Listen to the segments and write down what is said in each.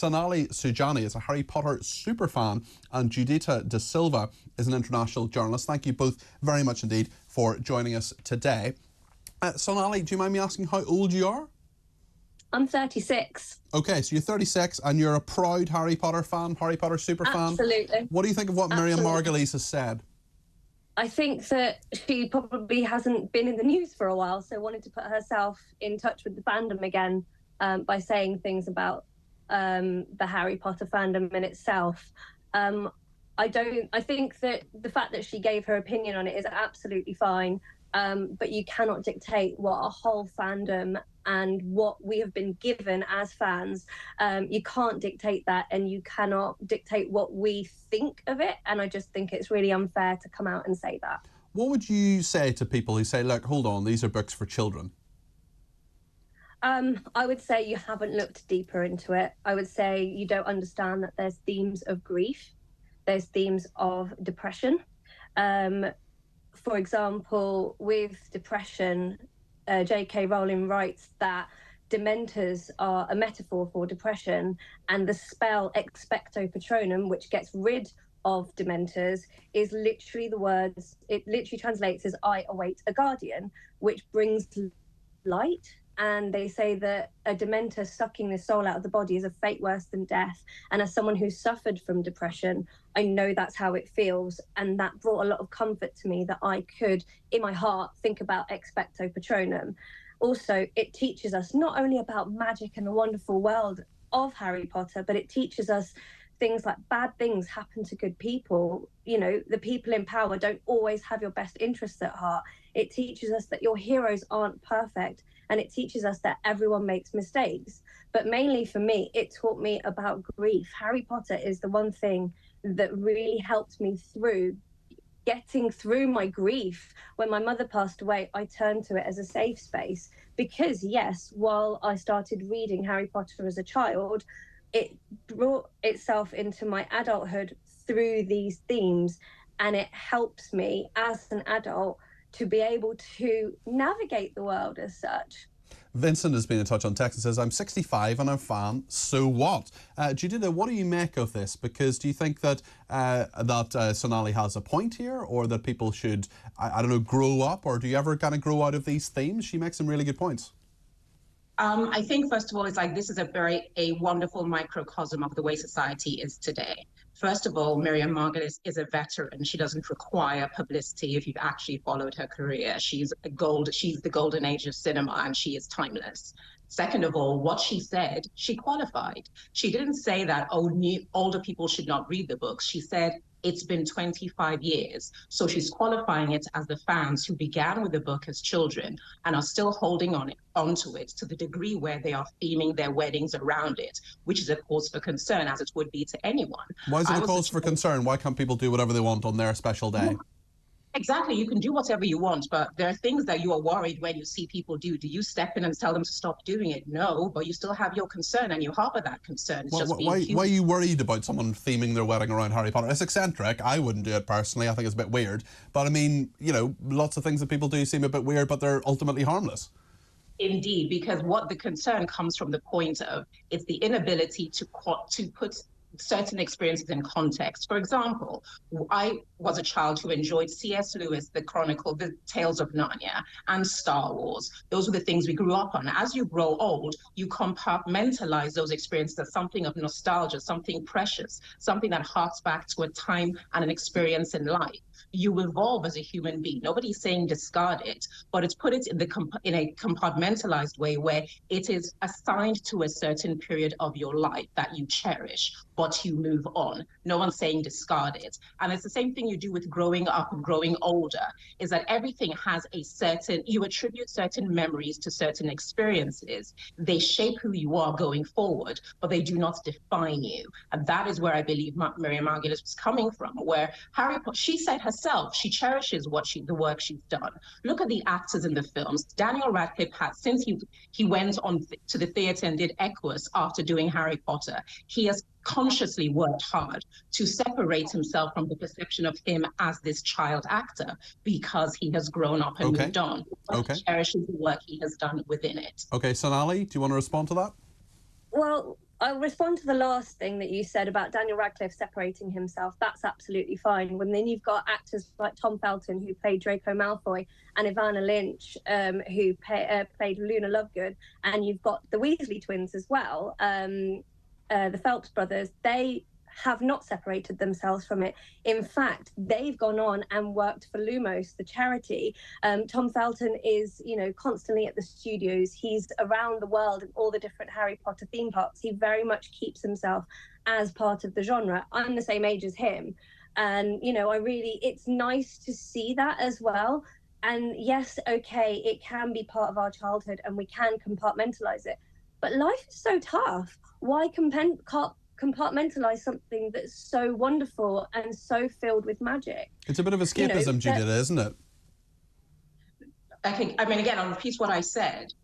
Sonali Saujani is a Harry Potter superfan, and Judita Dasilva is an international journalist. Thank you both very much indeed for joining us today. Sonali, do you mind me asking how old you are? I'm 36. Okay, so you're 36 and you're a proud Harry Potter fan, Harry Potter superfan. Absolutely. What do you think of what Miriam Margolyes has said? I think that she probably hasn't been in the news for a while, so wanted to put herself in touch with the fandom again by saying things about the Harry Potter fandom in itself. I think that the fact that she gave her opinion on it is absolutely fine, but you cannot dictate what a whole fandom and what we have been given as fans. You can't dictate that, and you cannot dictate what we think of it, and I just think it's really unfair to come out and say that. What would you say to people who say, look, hold on, these are books for children? I would say you haven't looked deeper into it. I would say you don't understand that there's themes of grief, there's themes of depression. For example, with depression, J.K. Rowling writes that dementors are a metaphor for depression, and the spell expecto patronum, which gets rid of dementors, is literally the words, it literally translates as I await a guardian, which brings light. And they say that a dementor sucking the soul out of the body is a fate worse than death. And as someone who suffered from depression, I know that's how it feels. And that brought a lot of comfort to me that I could, in my heart, think about expecto patronum. Also, it teaches us not only about magic and the wonderful world of Harry Potter, but it teaches us things like bad things happen to good people. You know, the people in power don't always have your best interests at heart. It teaches us that your heroes aren't perfect. And it teaches us that everyone makes mistakes. But mainly for me, it taught me about grief. Harry Potter is the one thing that really helped me through getting through my grief. When my mother passed away, I turned to it as a safe space. Because yes, while I started reading Harry Potter as a child, it brought itself into my adulthood through these themes. And it helps me as an adult to be able to navigate the world as such. Vincent has been in touch on text and says, I'm 65 and I'm a fan, so what? Judita, what do you make of this? Because do you think that Sonali has a point here, or that people should, I don't know, grow up, or do you ever kind of grow out of these themes? She makes some really good points. I think, first of all, it's like this is a wonderful microcosm of the way society is today. First of all, Miriam Margolyes is a veteran. She doesn't require publicity if you've actually followed her career. She's the golden age of cinema, and she is timeless. Second of all, what she said, she qualified. She didn't say that, older people should not read the books. She said, it's been 25 years. So she's qualifying it as the fans who began with the book as children and are still holding onto it to the degree where they are theming their weddings around it, which is a cause for concern, as it would be to anyone. Why is it a cause for concern? Why can't people do whatever they want on their special day? Exactly. You can do whatever you want, but there are things that you are worried when you see people do. Do you step in and tell them to stop doing it? No, but you still have your concern, and you harbor that concern. Why are you worried about someone theming their wedding around Harry Potter? It's eccentric. I wouldn't do it personally. I think it's a bit weird. But I mean, you know, lots of things that people do seem a bit weird, but they're ultimately harmless. Indeed, because what the concern comes from the point of, it's the inability to put certain experiences in context. For example, I was a child who enjoyed C.S. Lewis, the Tales of Narnia, and Star Wars. Those were the things we grew up on. As you grow old, you compartmentalize those experiences as something of nostalgia, something precious, something that harks back to a time and an experience in life. You evolve as a human being. Nobody's saying discard it, but it's put it in a compartmentalized way where it is assigned to a certain period of your life that you cherish, but you move on. No one's saying discard it. And it's the same thing you do with growing up and growing older, is that everything has you attribute certain memories to certain experiences. They shape who you are going forward, but they do not define you. And that is where I believe Miriam Margolyes was coming from, where Harry Potter, she said herself, she cherishes the work she's done. Look at the actors in the films. Daniel Radcliffe has, since he went on to the theatre and did Equus after doing Harry Potter, he has consciously worked hard to separate himself from the perception of him as this child actor, because he has grown up and moved on. He cherishes the work he has done within it. Okay, Sonali, do you want to respond to that? Well, I'll respond to the last thing that you said about Daniel Radcliffe separating himself. That's absolutely fine. When then you've got actors like Tom Felton, who played Draco Malfoy, and Ivana Lynch, who played Luna Lovegood, and you've got the Weasley twins as well, the Phelps brothers. They have not separated themselves from it. In fact, they've gone on and worked for Lumos, the charity. Tom Felton is, constantly at the studios. He's around the world in all the different Harry Potter theme parks. He very much keeps himself as part of the genre. I'm the same age as him. And, it's nice to see that as well. And yes, okay, it can be part of our childhood and we can compartmentalize it. But life is so tough. Why compartmentalize something that's so wonderful and so filled with magic? It's a bit of escapism, Judita, isn't it? Again, I'll repeat what I said.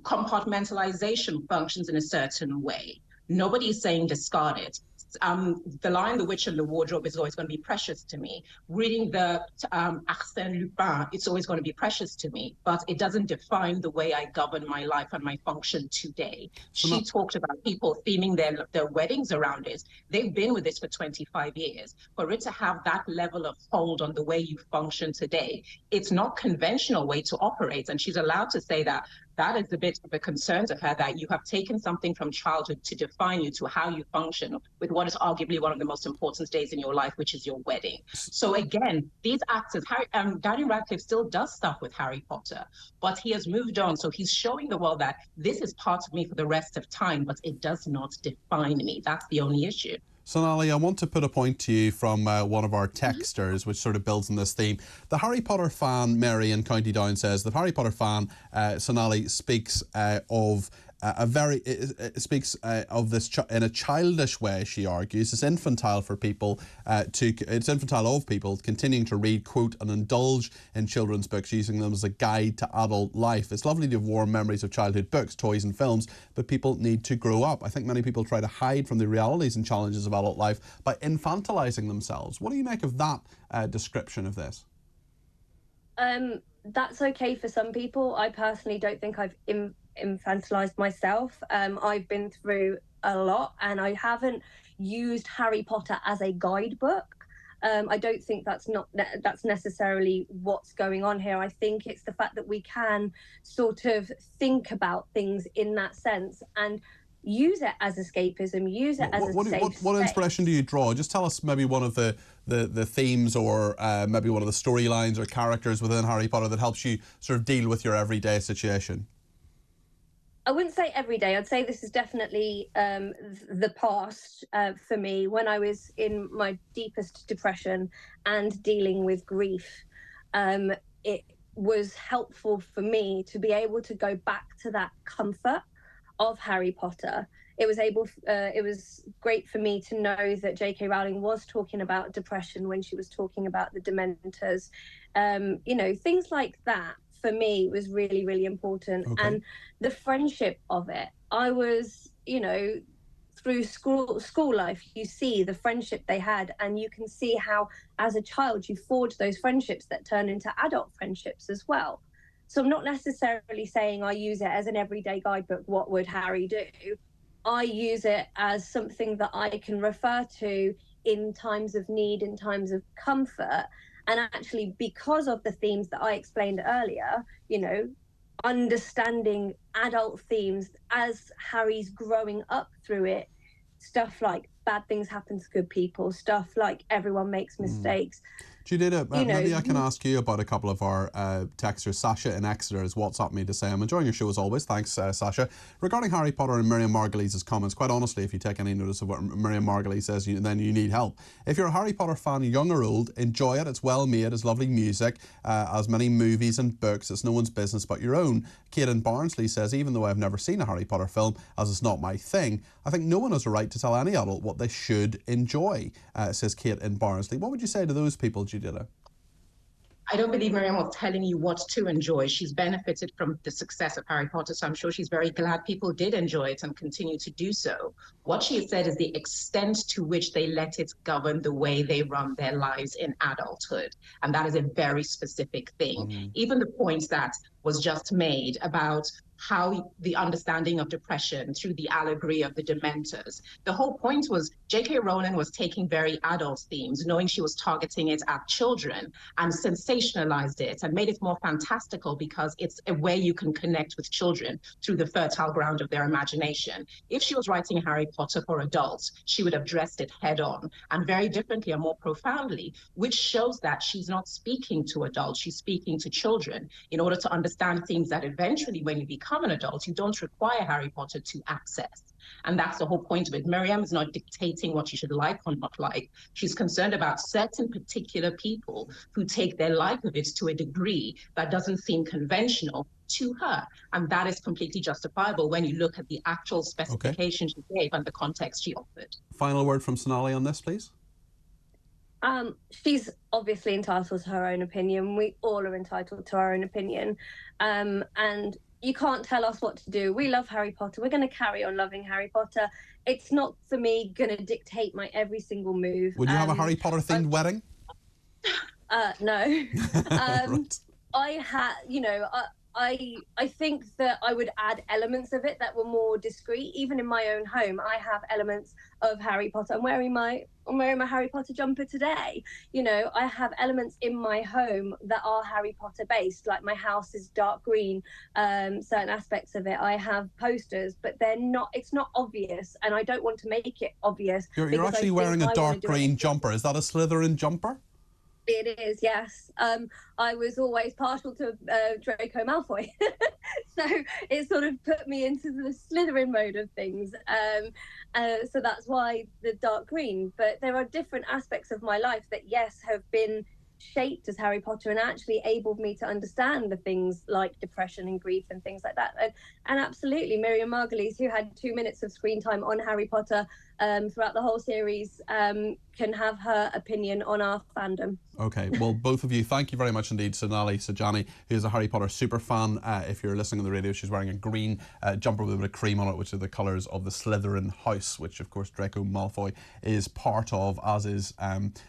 Compartmentalization functions in a certain way. Nobody's saying discard it. The Lion, the Witch, and the Wardrobe is always going to be precious to me. Reading the Arsène Lupin, it's always going to be precious to me, but it doesn't define the way I govern my life and my function today. She talked about people theming their weddings around it. They've been with this for 25 years. For it to have that level of hold on the way you function today, it's not conventional way to operate. And she's allowed to say that. That is a bit of a concern to her, that you have taken something from childhood to define you, to how you function with what is arguably one of the most important days in your life, which is your wedding. So again, these actors, Daniel Radcliffe still does stuff with Harry Potter, but he has moved on. So he's showing the world that this is part of me for the rest of time, but it does not define me. That's the only issue. Sonali, I want to put a point to you from one of our texters, which sort of builds on this theme. The Harry Potter fan, Mary in County Down, says the Harry Potter fan, Sonali, speaks of of this in a childish way. She argues it's infantile for people it's infantile of people continuing to read, quote, and indulge in children's books, using them as a guide to adult life. It's lovely to have warm memories of childhood books, toys, and films, but people need to grow up. I think many people try to hide from the realities and challenges of adult life by infantilizing themselves. What do you make of that description of this? That's okay for some people. I personally don't think I've infantilized myself. I've been through a lot, and I haven't used Harry Potter as a guidebook. I don't think that's necessarily what's going on here. I think it's the fact that we can sort of think about things in that sense and use it as escapism, use it as a safe space. What inspiration do you draw? Just tell us maybe one of the themes, or maybe one of the storylines or characters within Harry Potter that helps you sort of deal with your everyday situation. I wouldn't say every day. I'd say this is definitely the past for me, when I was in my deepest depression and dealing with grief. It was helpful for me to be able to go back to that comfort of Harry Potter. It was great for me to know that J.K. Rowling was talking about depression when she was talking about the dementors. Things like that for me was really, really important. Okay. And the friendship of it. I was, through school life, you see the friendship they had, and you can see how, as a child, you forge those friendships that turn into adult friendships as well. So I'm not necessarily saying I use it as an everyday guidebook, what would Harry do? I use it as something that I can refer to in times of need, in times of comfort. And actually, because of the themes that I explained earlier, understanding adult themes as Harry's growing up through it, stuff like bad things happen to good people, stuff like everyone makes mistakes. Judita, maybe I can ask you about a couple of our texters. Sasha in Exeter has WhatsApped me to say, I'm enjoying your show as always. Thanks, Sasha. Regarding Harry Potter and Miriam Margolyes' comments, quite honestly, if you take any notice of what Miriam Margolyes says, then you need help. If you're a Harry Potter fan, young or old, enjoy it. It's well made, it's lovely music, as many movies and books. It's no one's business but your own. Kate in Barnsley says, even though I've never seen a Harry Potter film, as it's not my thing, I think no one has a right to tell any adult what they should enjoy, says Kate in Barnsley. What would you say to those people, Judita? I don't believe Miriam was telling you what to enjoy. She's benefited from the success of Harry Potter, so I'm sure she's very glad people did enjoy it and continue to do so. What she has said is the extent to which they let it govern the way they run their lives in adulthood. And that is a very specific thing. Even the point that was just made about how the understanding of depression through the allegory of the dementors. The whole point was J.K. Rowling was taking very adult themes, knowing she was targeting it at children, and sensationalized it and made it more fantastical because it's a way you can connect with children through the fertile ground of their imagination. If she was writing Harry Potter for adults, she would have dressed it head on and very differently and more profoundly, which shows that she's not speaking to adults, she's speaking to children in order to understand themes that eventually, when you become an adult, you don't require Harry Potter to access. And that's the whole point of it. Miriam is not dictating what you should like or not like. She's concerned about certain particular people who take their like of it to a degree that doesn't seem conventional to her. And that is completely justifiable when you look at the actual specifications she gave and the context she offered. Final word from Sonali on this, please. She's obviously entitled to her own opinion. We all are entitled to our own opinion. And you can't tell us what to do. We love Harry Potter. We're going to carry on loving Harry Potter. It's not, for me, going to dictate my every single move. Would you have a Harry Potter themed wedding? No. Right. I think that I would add elements of it that were more discreet. Even in my own home, I have elements of Harry Potter. I'm wearing my Harry Potter jumper today. You know, I have elements in my home that are Harry Potter based, like my house is dark green, certain aspects of it. I have posters, but it's not obvious, and I don't want to make it obvious. You're actually wearing a dark green jumper. Is that a Slytherin jumper? It is, yes. I was always partial to Draco Malfoy. So it sort of put me into the Slytherin mode of things. So that's why the dark green. But there are different aspects of my life that, yes, have been shaped as Harry Potter and actually enabled me to understand the things like depression and grief and things like that. And absolutely, Miriam Margolyes, who had 2 minutes of screen time on Harry Potter throughout the whole series, can have her opinion on our fandom. Okay, well, both of you, thank you very much indeed. Sonali Saujani, who is a Harry Potter super fan. If you're listening on the radio, she's wearing a green jumper with a bit of cream on it, which are the colours of the Slytherin house, which, of course, Draco Malfoy is part of, as is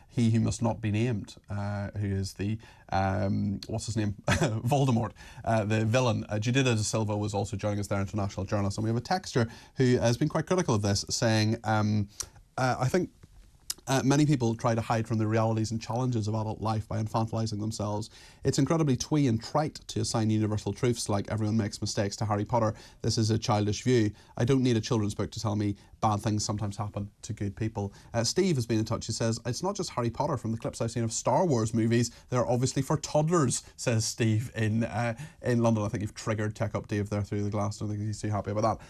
he who must not be named, who is the, what's his name? Voldemort, the villain. Judita Dasilva was also joining us there, international journalist. And we have a texter who has been quite critical of this, saying, I think many people try to hide from the realities and challenges of adult life by infantilizing themselves. It's incredibly twee and trite to assign universal truths like everyone makes mistakes to Harry Potter. This is a childish view. I don't need a children's book to tell me bad things sometimes happen to good people. Steve has been in touch. He says, it's not just Harry Potter. From the clips I've seen of Star Wars movies, they're obviously for toddlers, says Steve in London. I think you've triggered Tech Up Dave there through the glass. I don't think he's too happy about that.